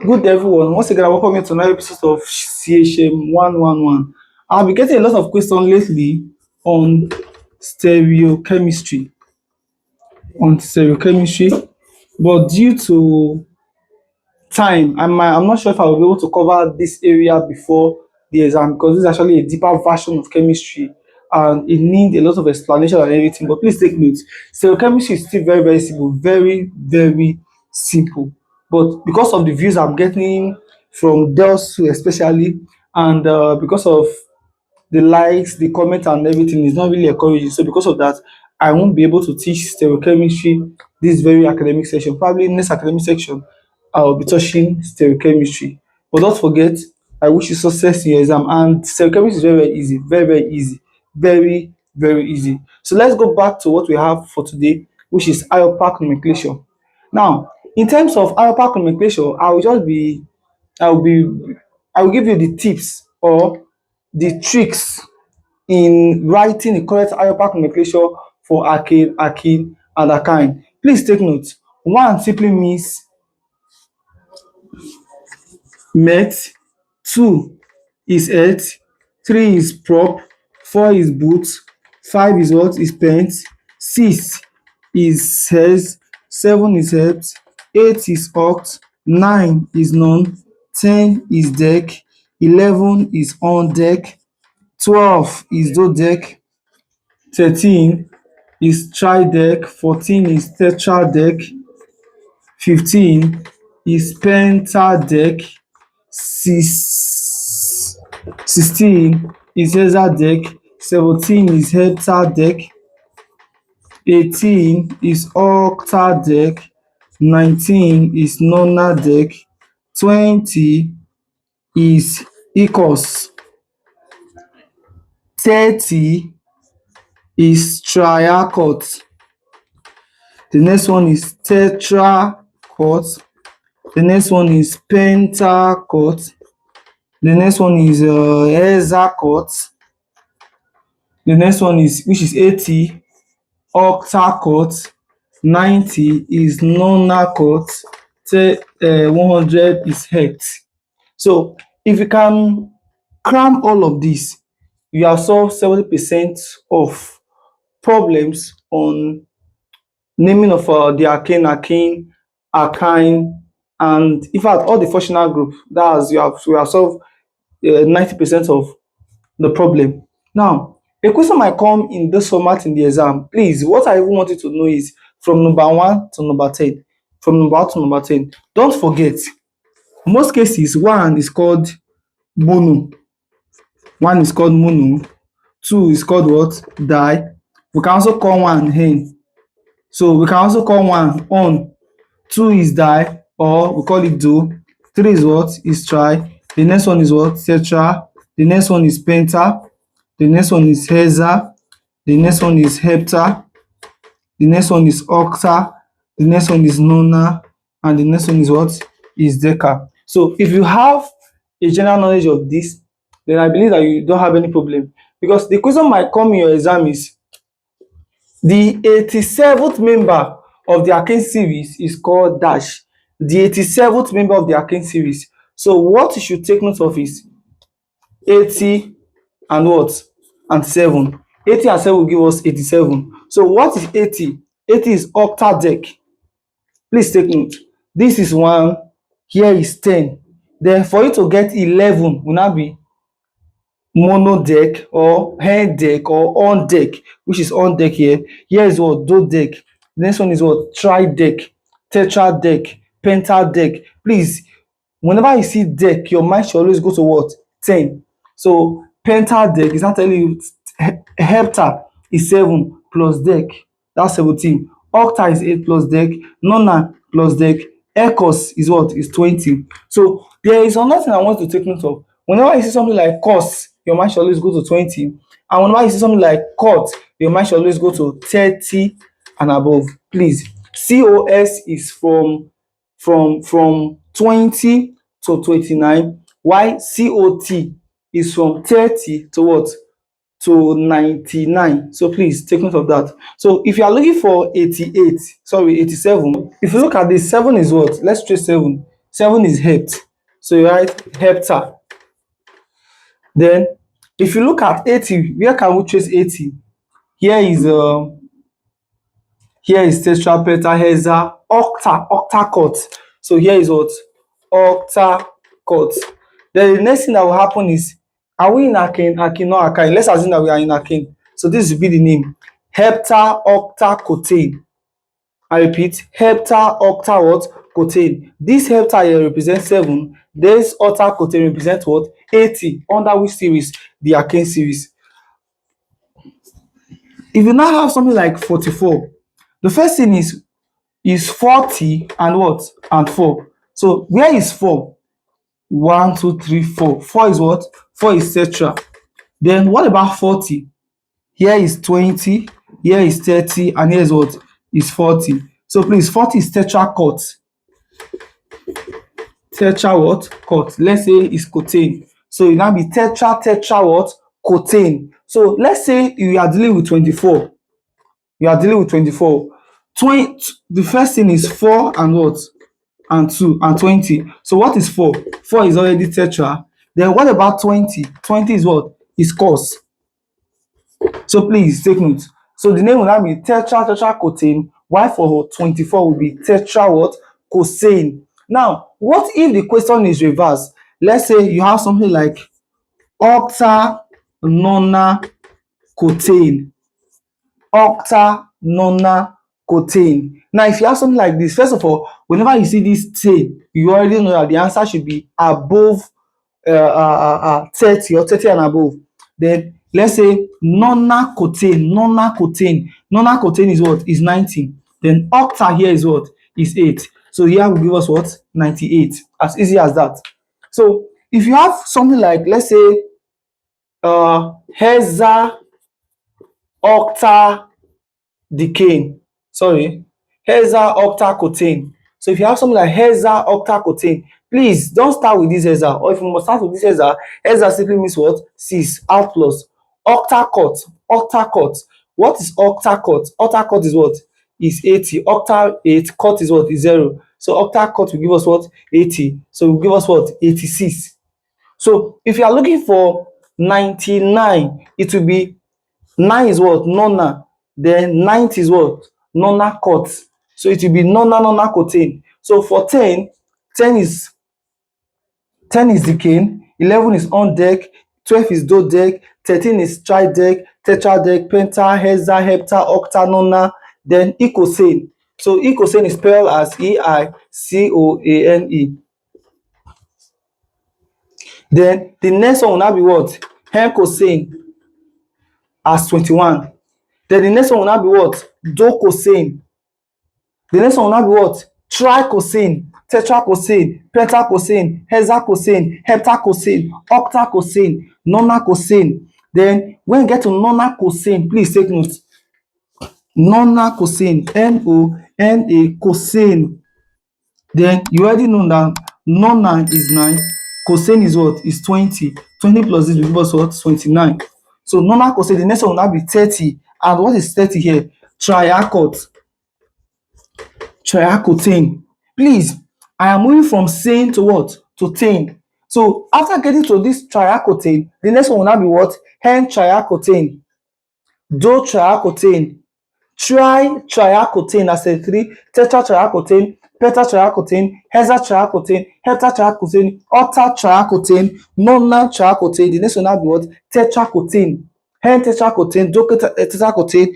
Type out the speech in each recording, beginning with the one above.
Good everyone. Once again, I welcome you to another episode of CHM 111. I've been getting a lot of questions lately on stereochemistry, on stereochemistry, but due to time, I'm not sure if I will be able to cover this area before the exam because this is actually a deeper version of chemistry and it needs a lot of explanation and everything. But please take note. Stereochemistry is still very, very simple, very, very simple. But because of the views I'm getting from those especially, and because of the likes, the comments, and everything is not really encouraging. So because of that, I won't be able to teach stereochemistry this very academic section. Probably next academic section, I'll be touching stereochemistry. But don't forget, I wish you success in your exam. And stereochemistry is very, very easy, very, very easy, very, very easy. So let's go back to what we have for today, which is IOPAC nomenclature. Now, in terms of IOPAC nomenclature, I will be, I will give you the tips or the tricks in writing the correct IUPAC nomenclature for alkane, alkene, and alkyne. Please take note. One simply means met, two is earth, three is prop, four is boot, five is what is pent, six is heads, seven is heads, eight is oct, nine is non, 10 is deck, 11 is on deck, 12 is dodeck, 13 is trideck, 14 is tetradeck, 15 is pentadeck, 16 is hexadeck, 17 is heptadeck, 18 is octadeck, 19 is nonadeck, 20 is ecos, 30 is triacot, the next one is tetracot, the next one is pentacot, the next one is hexacot, the next one is which is 80 octacot, 90 is nonacot, 100 is hex. So if you can cram all of this, you have solved 70% of problems on naming of the alkane, alkene, alkyne, and in fact all the functional group. That's you have solved 90% of the problem. Now, a question might come in this format in the exam. Please, what I even want you to know is from number 1 to number 10. From number 1 to number 10. Don't forget, most cases, one is called mono. One is called mono. Two is called what? Di. We can also call one hen. So we can also call one on. Two is di or we call it do. Three is what? Is tri. The next one is what? Tetra. The next one is penta. The next one is hexa. The next one is hepta. The next one is octa. The next one is nona. And the next one is what? Is deca. So if you have a general knowledge of this, then I believe that you don't have any problem. Because the question might come in your exam is the 87th member of the alkane series is called dash. The 87th member of the alkane series. So what you should take note of is 80 and what? And 7. 80 and 7 will give us 87. So what is 80? 80 is octadeck. Please take note. This is 1. Here is 10. Then for you to get 11 will now be monodeck or hen deck or on deck, which is on deck here. Here is what? Dodeck. The next one is what? Trideck, tetradeck, pentadeck. Please, whenever you see deck, your mind should always go to what? 10. So pentadeck is not telling you hepta is 7 plus deck. That's 17. Octa is 8 plus deck. Nona plus deck. Ecos is what? Is 20. So there is another thing I want to take note of. Whenever you see something like cos, your mind should always go to 20. And whenever you see something like cot, your mind should always go to 30 and above. Please. COS is from 20 to 29, while COT is from 30 to what? To 99. So please take note of that. So if you are looking for 87, if you look at this, 7 is what? Let's trace 7. 7 is hept. So you write hepta. Then if you look at 80, where can we trace 80? Here is tetra, penta, hexa, octa cut. So here is what? Octa cut. Then the next thing that will happen is, are we in Alkane? Alkane, not Alkane. Let's assume that we are in Alkane. So this will be the name. Hepta octa cotane. I repeat, hepta octa what? Cotane. This hepta here represents 7. This octa cotane represents what? 80. Under which series? The Alkane series. If you now have something like 44, the first thing is 40 and what? And 4. So where is 4? 1, 2, 3, 4. 4 is what? 4 is tetra. Then what about 40? Here is 20, here is 30, and here is what? Is 40. So please, 40 is tetra cut. Tetra what? Cut. Let's say it's cotane. So it now be tetra what? Cotane. So let's say you are dealing with 24. You are dealing with 24. 20, the first thing is 4 and what? And 2 and 20. So what is 4? 4 is already tetra. Then what about 20? 20 is what? Is cos. So please take note. So the name will now be tetra cotane. While for 24 will be tetra what? Cosane. Now, what if the question is reversed? Let's say you have something like octa nona cotane. Octa nona cotane. Now, if you have something like this, first of all, whenever you see this tane, you already know that the answer should be above 30 or 30 and above. Then let's say nona cotane. Nona cotane is what? Is 90. Then octa here is what? Is 8. So here will give us what? 98. As easy as that. So if you have something like, let's say hexa octa decane. Sorry, hexa octa cotane. So if you have something like hexa octa cotane, please don't start with this hexa. Or if you must start with this hexa, hexa simply means what? 6 out plus. Octa cut. What is octa cut? Octa cut is what? Is 80. Octa 8 cut is what? Is 0. So octa cut will give us what? 80. So it will give us what? 86. So if you are looking for 99, it will be 9 is what? Nona. Then 90 is what? Nona cut. So it will be nona cotane. So for 10, 10 is decane, 11 is on deck, 12 is dodec, 13 is tridec, tetradec, penta, hexa, hepta, octa, nona, then icosane. So icosane is spelled as E-I-C-O-A-N-E. Then the next one will now be what? Hencosane as 21. Then the next one will now be what? Docosane. The next one will now be what? Tricosane, tetracosane, pentacosane, hexacosane, heptacosane, octacosane, nonacosane. Then when you get to nonacosane, please take note. Nonacosane, N-O-N-A, cosane. Then you already know that nona is 9, cosane is what? Is 20. 20 plus this will give us what? 29. So nonacosane, the next one will now be 30. And what is 30 here? Triacot. Triacotane. Please, I am moving from sane to what? To tane. So after getting to this triacotane, the next one will now be what? Hen triacotane, do triacotane, triacotane as a 3, tetratriacotane, pentatriacotane, hexatriacotane, heptatriacotane, octatriacotane, nonatriacotane. The next one will now be what? Tetracotane, hen tetracotane, do tetracotane,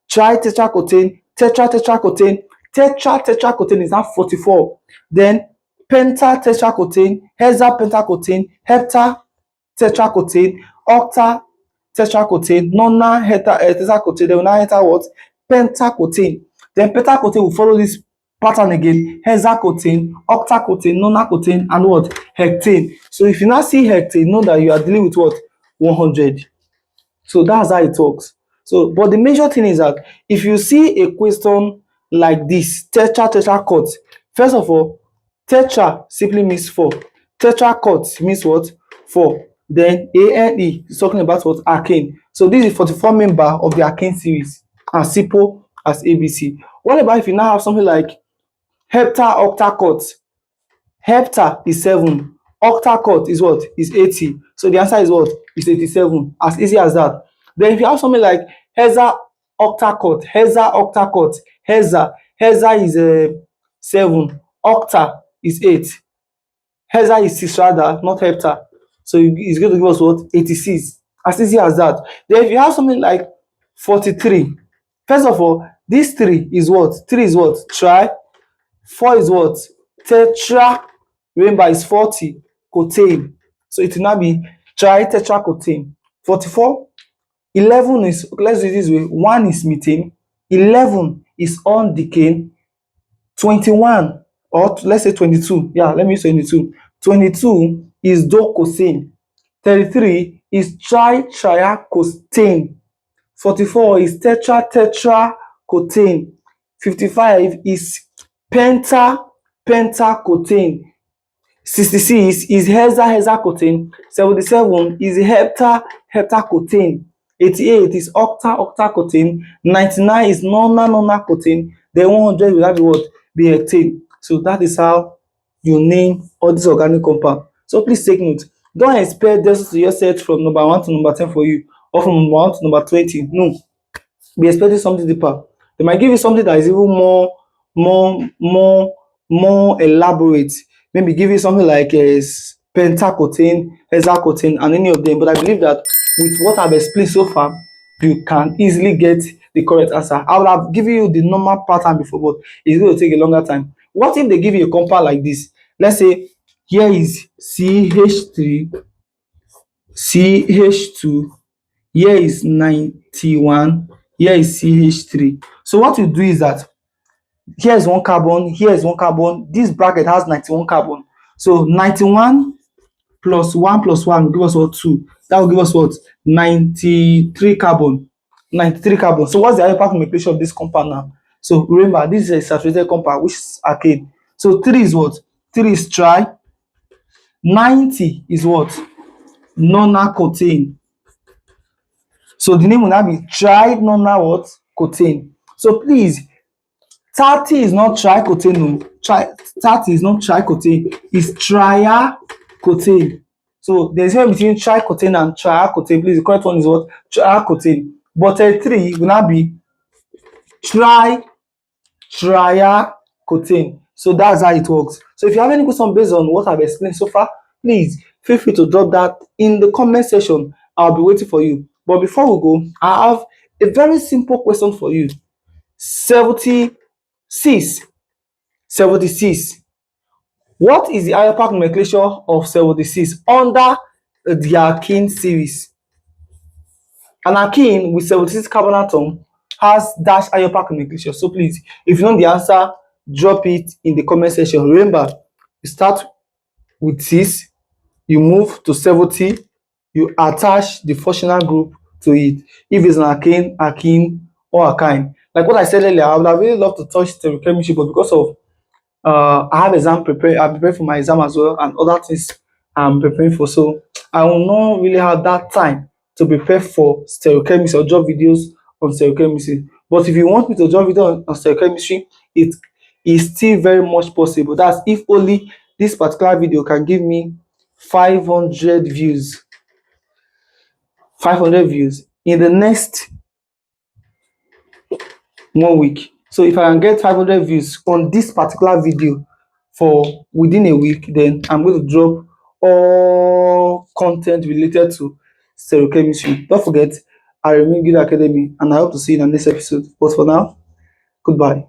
tri-tetracotane, tetracotane. Tetracotane is now 44. Then pentatetracotane, hexapentacotane, heptatetracotane, octatetracotane, nona-tetracotane. They will now enter what? Pentacotane. Then pentacotane will follow this pattern again. Hexacotane, octacotane, nonacotane, and what? Hectane. So if you now see hectane, know that you are dealing with what? 100. So that's how it works. So, but the major thing is that if you see a question like this, tetra cut, first of all, tetra simply means 4. Tetra cut means what? 4. Then ANE is talking about what? Alkane. So this is 44 member of the Alkane series, as simple as ABC. What about if you now have something like Hepta, octa-cut. Hepta is 7. Octa-cut is what? Is 80. So the answer is what? Is 87. As easy as that. Then if you have something like heza octa-cut, heza octa-cut, heza is 7. Octa is 8. Heza is 6 rather, not hepta. So it's going to give us what? 86. As easy as that. Then if you have something like 43. First of all, this 3 is what? 3 is what? Try. 4 is what? Tetra. Remember, is 40. Cotane. So it will now be tritetracotane. 44. 11 is, let's do it this way. 1 is methane. 11 is undecane. 21, or let's say 22. Yeah, let me use 22. 22 is docosane. 33 is tritriacosane. 44 is tetracotane. 55 is pentacotane. 66 is hexacotane. 77 is heptacotane. 88 is octacotane. 99 is nonacotane. Then 100 will have what? Be hectane. So that is how you name all these organic compounds. So please take note. Don't expect this to just set from number 1 to number 10 for you, or from number 1 to number 20. No, be expecting something deeper. They might give you something that is even more, more, more elaborate. Maybe give you something like pentacotane, hexacotane, and any of them. But I believe that with what I've explained so far, you can easily get the correct answer. I would have given you the normal pattern before, but it's going to take a longer time. What if they give you a compound like this? Let's say here is CH3, CH2, here is 91, here is CH3. So what you do is that here is one carbon, here is one carbon, this bracket has 91 carbon. So 91 plus 1 plus 1 will give us what? 2. That will give us what? 93 carbon. 93 carbon. So what's the ionic nomenclature of this compound now? So remember, this is a saturated compound, which is alkane. So 3 is what? 3 is tri. 90 is what? Nonacotane. So the name will now be trinona what? Cotane. So please, 30 is not tricotane. No. 30 is not tricotane. It's triacotane. So there's a difference between tricotane and triacotane. Please, the correct one is what? Triacotane. But 3 will now be triacotane. So that's how it works. So if you have any question based on what I've explained so far, please feel free to drop that in the comment section. I'll be waiting for you. But before we go, I have a very simple question for you. 76. 76. What is the ionic nomenclature of 76 under the alkene series? An alkene with 76 carbon atom has dash ionic nomenclature. So please, if you know the answer, drop it in the comment section. Remember, you start with 6, you move to 70, you attach the functional group to it. If it's an alkane, alkene, or alkyne. Like what I said earlier, I would have really loved to touch stereochemistry, but because of I have exam prepared, I prepare for my exam as well, and other things I'm preparing for. So I will not really have that time to prepare for stereochemistry or drop videos on stereochemistry. But if you want me to drop video on stereochemistry, it is still very much possible. That's if only this particular video can give me 500 views. 500 views in the next 1 week. So if I can get 500 views on this particular video for within a week, then I'm going to drop all content related to stereochemistry. Don't forget, I remain Good Academy, and I hope to see you in the next episode. But for now, goodbye.